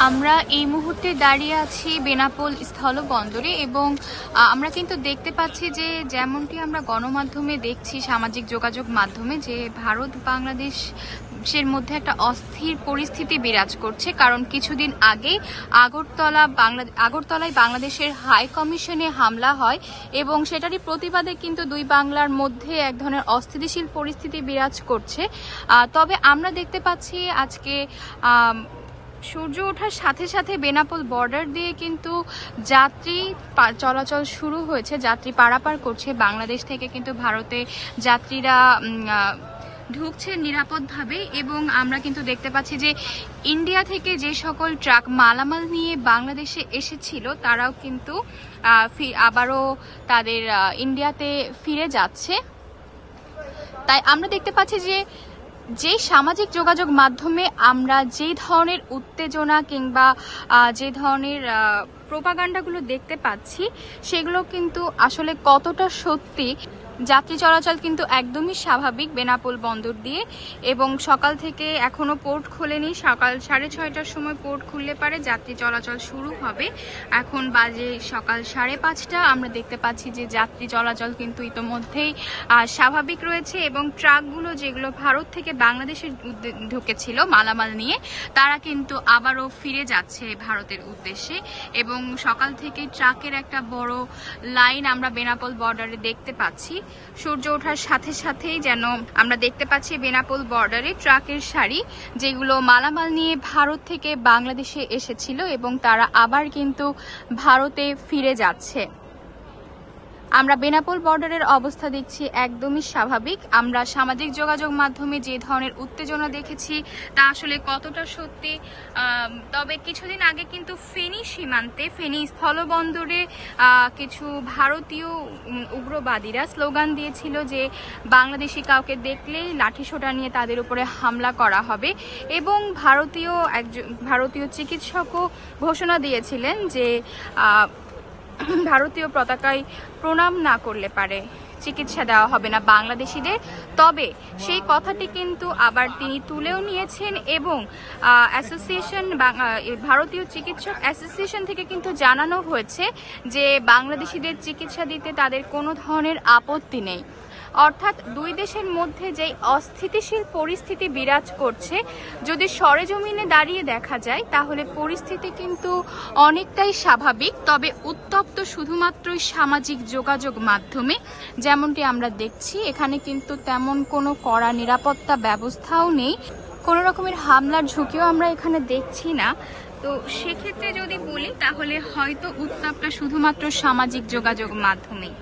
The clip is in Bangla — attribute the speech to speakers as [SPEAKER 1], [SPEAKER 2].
[SPEAKER 1] আমরা এই মুহূর্তে দাঁড়িয়ে আছি বেনাপোল স্থলবন্দরে এবং আমরা কিন্তু দেখতে পাচ্ছি যে যেমনটি আমরা গণমাধ্যমে দেখছি, সামাজিক যোগাযোগ মাধ্যমে, যে ভারত বাংলাদেশের মধ্যে একটা অস্থির পরিস্থিতি বিরাজ করছে। কারণ কিছুদিন আগে আগরতলায় বাংলাদেশের হাই কমিশনে হামলা হয় এবং সেটারই প্রতিবাদে কিন্তু দুই বাংলার মধ্যে এক ধরনের অস্থিতিশীল পরিস্থিতি বিরাজ করছে। তবে আমরা দেখতে পাচ্ছি আজকে সূর্য ওঠার সাথে সাথে বেনাপোল বর্ডার দিয়ে কিন্তু যাত্রী চলাচল শুরু হয়েছে, যাত্রী পারাপার করছে। বাংলাদেশ থেকে কিন্তু ভারতে যাত্রীরা ঢুকছে নিরাপদভাবে এবং আমরা কিন্তু দেখতে পাচ্ছি যে ইন্ডিয়া থেকে যে সকল ট্রাক মালামাল নিয়ে বাংলাদেশে এসেছিল তারাও কিন্তু আবারও তাদের ইন্ডিয়াতে ফিরে যাচ্ছে। তাই আমরা দেখতে পাচ্ছি যে সামাজিক যোগাযোগ মাধ্যমে আমরা যে ধরনের উত্তেজনা কিংবা যে ধরনের প্রোপাগান্ডাগুলো দেখতে পাচ্ছি সেগুলো কিন্তু আসলে কতটা সত্যি। যাত্রী চলাচল কিন্তু একদমই স্বাভাবিক বেনাপোল বন্দর দিয়ে এবং সকাল থেকে এখনো পোর্ট খোলেনি। সকাল 6:30টার সময় পোর্ট খুললে পারে যাত্রী চলাচল শুরু হবে। এখন বাজে সকাল 5:30। আমরা দেখতে পাচ্ছি যে যাত্রী চলাচল কিন্তু ইতোমধ্যেই স্বাভাবিক রয়েছে এবং ট্রাকগুলো যেগুলো ভারত থেকে বাংলাদেশে ঢুকেছিল মালামাল নিয়ে তারা কিন্তু আবারও ফিরে যাচ্ছে ভারতের উদ্দেশ্যে এবং সকাল থেকে ট্রাকের একটা বড় লাইন আমরা বেনাপোল বর্ডারে দেখতে পাচ্ছি। সূর্য ওঠার সাথে সাথেই যেন আমরা দেখতে পাচ্ছি বেনাপোল বর্ডারে ট্রাকের সারি যেগুলো মালামাল নিয়ে ভারত থেকে বাংলাদেশে এসেছিল এবং তারা আবার কিন্তু ভারতে ফিরে যাচ্ছে। আমরা বেনাপোল বর্ডারের অবস্থা দেখছি একদমই স্বাভাবিক। আমরা সামাজিক যোগাযোগ মাধ্যমে যে ধরনের উত্তেজনা দেখেছি তা আসলে কতটা সত্যি। তবে কিছুদিন আগে কিন্তু ফেনী সীমান্তে, ফেনী স্থলবন্দরে কিছু ভারতীয় উগ্রবাদীরা স্লোগান দিয়েছিল যে বাংলাদেশি কাউকে দেখলেই লাঠিসোঁটা নিয়ে তাদের উপরে হামলা করা হবে এবং ভারতীয় চিকিৎসকও ঘোষণা দিয়েছিলেন যে ভারতীয় পতাকায় প্রণাম না করলে পারে চিকিৎসা দেওয়া হবে না বাংলাদেশিদের। তবে সেই কথাটি কিন্তু আবার তিনি তুলেও নিয়েছেন এবং ভারতীয় চিকিৎসক অ্যাসোসিয়েশন থেকে কিন্তু জানানো হয়েছে যে বাংলাদেশিদের চিকিৎসা দিতে তাদের কোনো ধরনের আপত্তি নেই। অর্থাৎ দুই দেশের মধ্যে যে অস্থিতিশীল পরিস্থিতি বিরাজ করছে, যদি সরেজমিনে দাঁড়িয়ে দেখা যায় তাহলে পরিস্থিতি কিন্তু অনেকটাই স্বাভাবিক। তবে উত্তপ্ত শুধুমাত্রই সামাজিক যোগাযোগ মাধ্যমে, যেমনটি আমরা দেখছি এখানে কিন্তু তেমন কোনো কড়া নিরাপত্তা ব্যবস্থাও নেই, কোনো রকমের হামলার ঝুঁকিও আমরা এখানে দেখছি না। তো সেক্ষেত্রে যদি বলি তাহলে হয়তো উত্তাপটা শুধুমাত্র সামাজিক যোগাযোগ মাধ্যমেই।